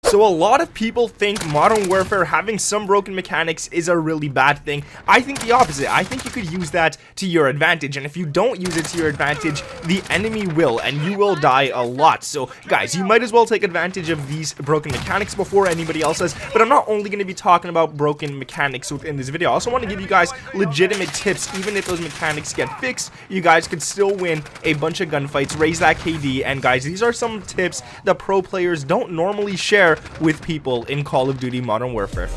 So a lot of people think Modern Warfare having some broken mechanics is a really bad thing. I think the opposite. I think you could use that to your advantage, and if you don't use it to your advantage, the enemy will, and you will die a lot. So guys, you might as well take advantage of these broken mechanics before anybody else does. But I'm not only going to be talking about broken mechanics within this video. I also want to give you guys legitimate tips. Even if those mechanics get fixed, you guys could still win a bunch of gunfights, raise that KD, and guys, these are some tips that pro players don't normally share with people in Call of Duty Modern Warfare.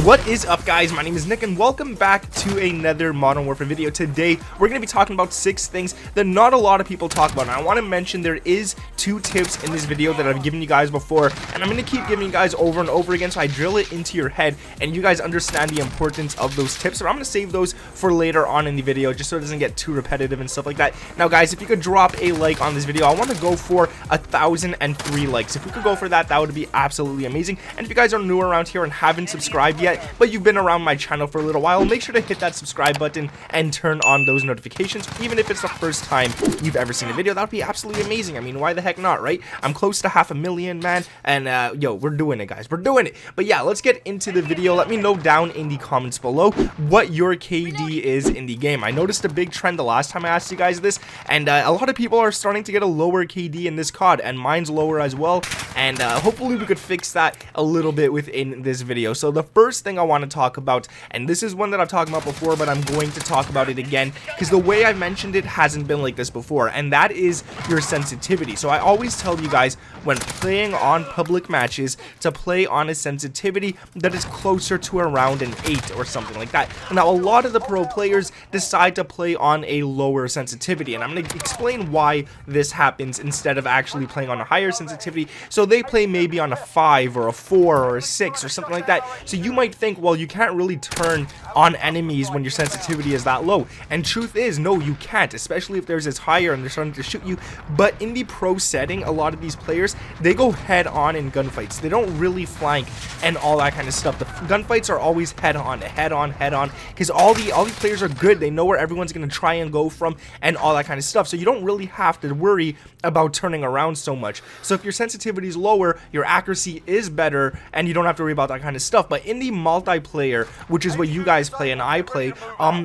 What is up, guys? My name is Nick and welcome back to another Modern Warfare video. Today we're going to be talking about 6 things that not a lot of people talk about, and I want to mention there is 2 tips in this video that I've given you guys before, and I'm going to keep giving you guys over and over again so I drill it into your head and you guys understand the importance of those tips. So I'm going to save those for later on in the video just so it doesn't get too repetitive and stuff like that. Now guys, if you could drop a like on this video, I want to go for 1,003 likes. If we could go for that, that would be absolutely amazing. And if you guys are new around here and haven't subscribed yet, but you've been around my channel for a little while, make sure to hit that subscribe button and turn on those notifications. Even if it's the first time you've ever seen a video, that would be absolutely amazing. I mean, why the heck not, right? I'm close to 500,000, man, and yo, we're doing it, guys, we're doing it. But yeah, let's get into the video. Let me know down in the comments below what your KD is in the game. I noticed a big trend the last time I asked you guys this, and a lot of people are starting to get a lower KD in this COD, and mine's lower as well, and hopefully we could fix that a little bit within this video. So the first thing I want to talk about, and this is one that I've talked about before, but I'm going to talk about it again because the way I mentioned it hasn't been like this before, and that is your sensitivity. So I always tell you guys when playing on public matches to play on a sensitivity that is closer to around an 8 or something like that. Now a lot of the pro players decide to play on a lower sensitivity, and I'm going to explain why this happens instead of actually playing on a higher sensitivity. So they play maybe on a 5 or a 4 or a 6 or something like that. So you might think, well, you can't really turn on enemies when your sensitivity is that low, and truth is, no, you can't, especially if theirs is higher and they're starting to shoot you. But in the pro setting, a lot of these players, they go head on in gunfights. They don't really flank and all that kind of stuff. The gunfights are always head on, because all the players are good. They know where everyone's going to try and go from and all that kind of stuff, so you don't really have to worry about turning around so much. So if your sensitivity is lower, your accuracy is better and you don't have to worry about that kind of stuff. But in the multiplayer, which is what you guys play and I play,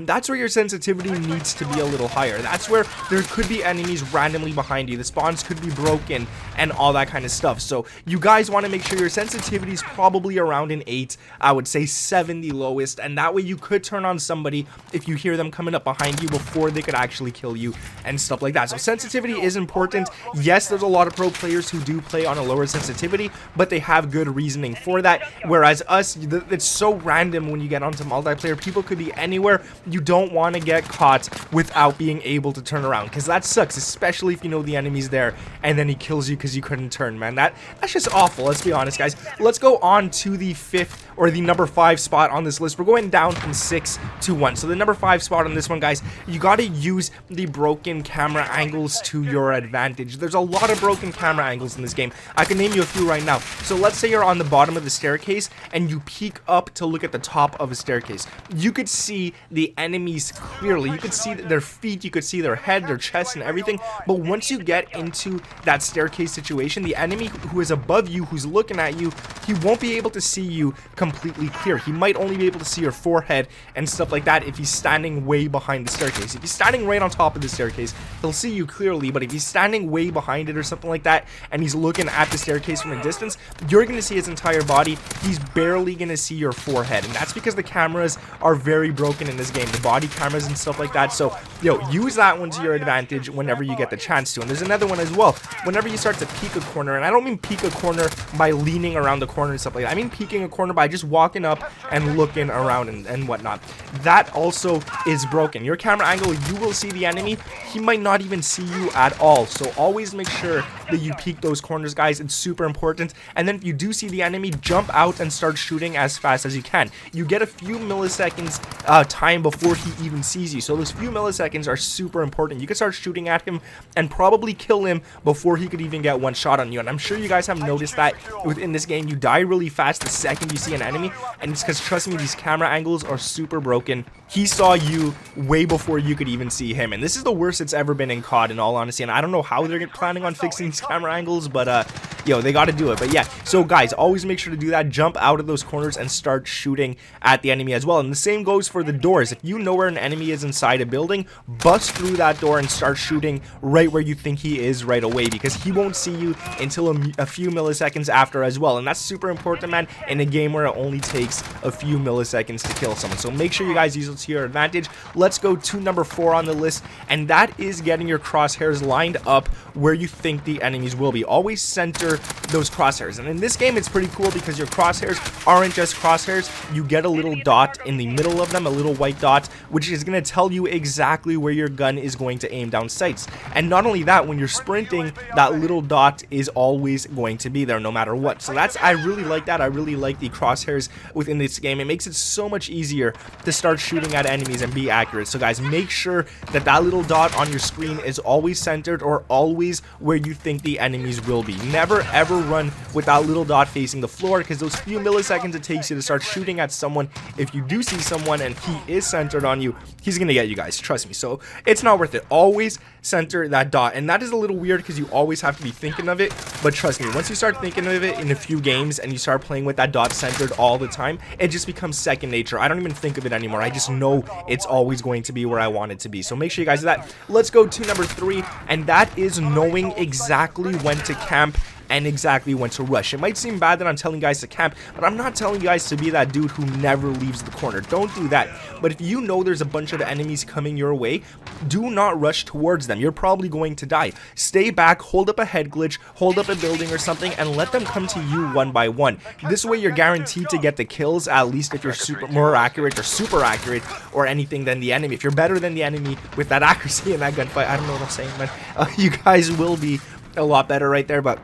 that's where your sensitivity needs to be a little higher. That's where there could be enemies randomly behind you, the spawns could be broken and all that kind of stuff. So you guys want to make sure your sensitivity is probably around an 8, I would say 7 the lowest, and that way you could turn on somebody if you hear them coming up behind you before they could actually kill you and stuff like that. So sensitivity is important. Yes, there's a lot of pro players who do play on a lower sensitivity, but they have good reasoning for that, whereas us, it's so random when you get onto multiplayer. People could be anywhere. You don't want to get caught without being able to turn around, because that sucks, especially if you know the enemy's there and then he kills you because you couldn't turn, man. That's just awful. Let's be honest, guys. Let's go on to the 5th or the number 5 spot on this list. We're going down from 6 to 1. So the number 5 spot on this one, guys, you got to use the broken camera angles to your advantage. There's a lot of broken camera angles in this game. I can name you a few right now. So let's say you're on the bottom of the staircase and you peek up to look at the top of a staircase. You could see the enemies clearly. You could see their feet, you could see their head, their chest, and everything. But once you get into that staircase situation, the enemy who is above you, who's looking at you, he won't be able to see you completely clear. He might only be able to see your forehead and stuff like that if he's standing way behind the staircase. If he's standing right on top of the staircase, he'll see you clearly, but if he's standing way behind it or something like that and he's looking at the staircase from a distance, you're going to see his entire body. He's barely going to see your forehead, and that's because the cameras are very broken in this game, the body cameras and stuff like that. So yo, use that one to your advantage whenever you get the chance to. And there's another one as well. Whenever you start to peek a corner, and I don't mean peek a corner by leaning around the corner and stuff like that, I mean peeking a corner by just walking up and looking around and whatnot, that also is broken. Your camera angle, you will see the enemy, he might not even see you at all. So always make sure that you peek those corners, guys. It's super important. And then if you do see the enemy, jump out and start shooting as as fast as you can. You get a few milliseconds time before he even sees you, so those few milliseconds are super important. You can start shooting at him and probably kill him before he could even get one shot on you. And I'm sure you guys have noticed that within this game, you die really fast the second you see an enemy, and it's because, trust me, these camera angles are super broken. He saw you way before you could even see him, and this is the worst it's ever been in COD, in all honesty. And I don't know how they're planning on fixing these camera angles, but yo, they got to do it. But yeah, so guys, always make sure to do that. Jump out of those corners and start shooting at the enemy as well. And the same goes for the doors. If you know where an enemy is inside a building, bust through that door and start shooting right where you think he is right away, because he won't see you until a few milliseconds after as well. And that's super important, man, in a game where it only takes a few milliseconds to kill someone. So make sure you guys use it to your advantage. Let's go to number 4 on the list, and that is getting your crosshairs lined up where you think the enemies will be. Always center those crosshairs. And in this game, it's pretty cool because your crosshairs aren't just crosshairs. You get a little dot in the middle of them, a little white dot, which is going to tell you exactly where your gun is going to aim down sights. And not only that, when you're sprinting, that little dot is always going to be there no matter what. So I really like that. I really like the crosshairs within this game. It makes it so much easier to start shooting at enemies and be accurate. So guys, make sure that that little dot on your screen is always centered or always where you think the enemies will be. Never ever run with that little dot facing the floor, because those few milliseconds it takes you to start shooting at someone, if you do see someone and he is centered on you, he's gonna get you guys, trust me. So it's not worth it. Always center that dot. And that is a little weird because you always have to be thinking of it, but trust me, once you start thinking of it in a few games and you start playing with that dot centered all the time, it just becomes second nature. I don't even think of it anymore. I just know it's always going to be where I want it to be. So make sure you guys do that. Let's go to number 3, and that is knowing exactly when to camp and exactly when to rush. It might seem bad that I'm telling you guys to camp, but I'm not telling you guys to be that dude who never leaves the corner. Don't do that. But if you know there's a bunch of enemies coming your way, do not rush towards them. You're probably going to die. Stay back, hold up a head glitch, hold up a building or something, and let them come to you one by one. This way you're guaranteed to get the kills, at least if you're more accurate or super accurate or anything than the enemy. If you're better than the enemy with that accuracy in that gunfight, I don't know what I'm saying, man. You guys will be a lot better right there, but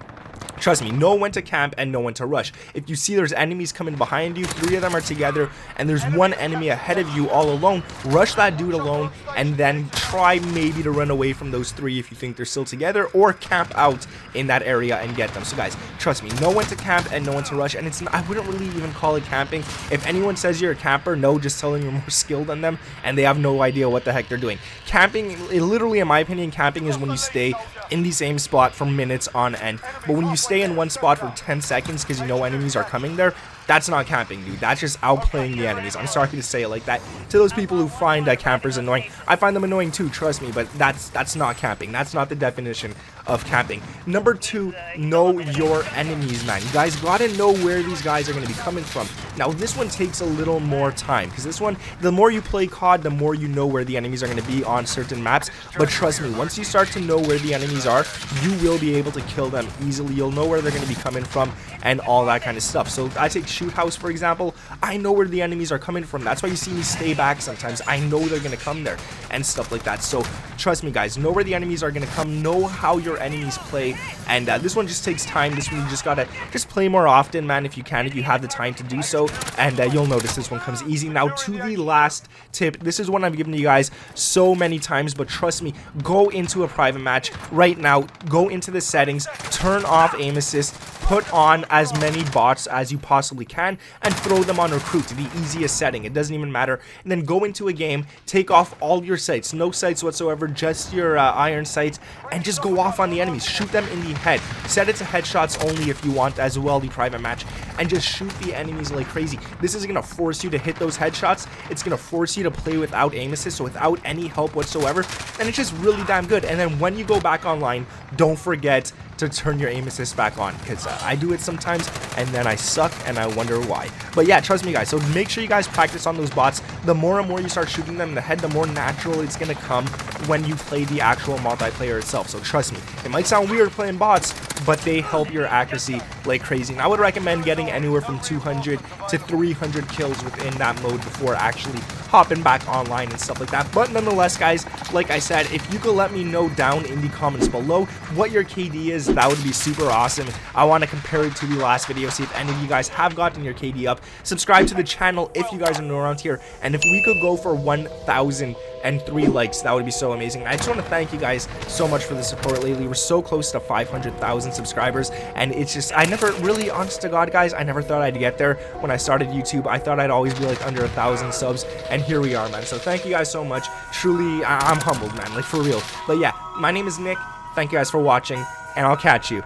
trust me, know when to camp and know when to rush. If you see there's enemies coming behind you, 3 of them are together, and there's one enemy ahead of you all alone, rush that dude alone, and then try maybe to run away from those 3 if you think they're still together, or camp out in that area and get them. So guys, trust me, know when to camp and know when to rush. And I wouldn't really even call it camping. If anyone says you're a camper, no, just telling you're more skilled than them and they have no idea what the heck they're doing. Camping, literally in my opinion, camping is when you stay in the same spot for minutes on end. But when you stay in one spot for 10 seconds because you know enemies are coming there, that's not camping, dude. That's just outplaying the enemies. I'm sorry to say it like that to those people who find campers annoying. I find them annoying too, trust me, but that's not camping. That's not the definition of camping. Number 2, know your enemies, man. You guys gotta know where these guys are gonna be coming from. Now this one takes a little more time, because this one, the more you play COD, the more you know where the enemies are gonna be on certain maps. But trust me, once you start to know where the enemies are, you will be able to kill them easily. You'll know where they're gonna be coming from and all that kind of stuff. So I take Shoot House for example. I know where the enemies are coming from. That's why you see me stay back sometimes. I know they're gonna come there and stuff like that. So trust me, guys, know where the enemies are gonna come, know how your enemies play, and this one just takes time. This one you just gotta play more often, man, if you can, if you have the time to do so, and you'll notice this one comes easy. Now to the last tip, this is one I've given you guys so many times, but trust me, go into a private match right now, go into the settings, turn off aim assist, put on as many bots as you possibly can, and throw them on recruit, the easiest setting. It doesn't even matter. And then go into a game, take off all your sights, no sights whatsoever, just your iron sights, and just go off on the enemies. Shoot them in the head. Set it to headshots only if you want as well, the private match, and just shoot the enemies like crazy. This is going to force you to hit those headshots. It's going to force you to play without aim assist, so without any help whatsoever, and it's just really damn good. And then when you go back online, don't forget to turn your aim assist back on, because I do it sometimes and then I suck and I wonder why. But yeah, trust me guys, so make sure you guys practice on those bots. The more and more you start shooting them in the head, the more natural it's gonna come when you play the actual multiplayer itself. So trust me, it might sound weird playing bots, but they help your accuracy like crazy. And I would recommend getting anywhere from 200 to 300 kills within that mode before actually hopping back online and stuff like that. But nonetheless, guys, like I said, if you could let me know down in the comments below what your KD is, that would be super awesome. I want to compare it to the last video, see if any of you guys have got gotten your KD up. Subscribe to the channel if you guys are new around here, and if we could go for 1,003 likes, that would be so amazing. I just want to thank you guys so much for the support lately. We're so close to 500,000 subscribers, and it's just, I never really, honest to God, guys, I never thought I'd get there when I started YouTube. I thought I'd always be like under 1,000 subs, and here we are, man. So thank you guys so much. Truly, I'm humbled, man, like for real. But yeah, my name is Nick. Thank you guys for watching, and I'll catch you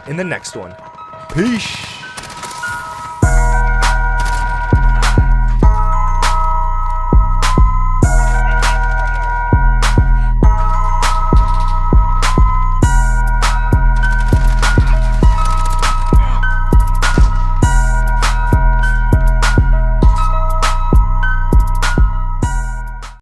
in the next one. Peace.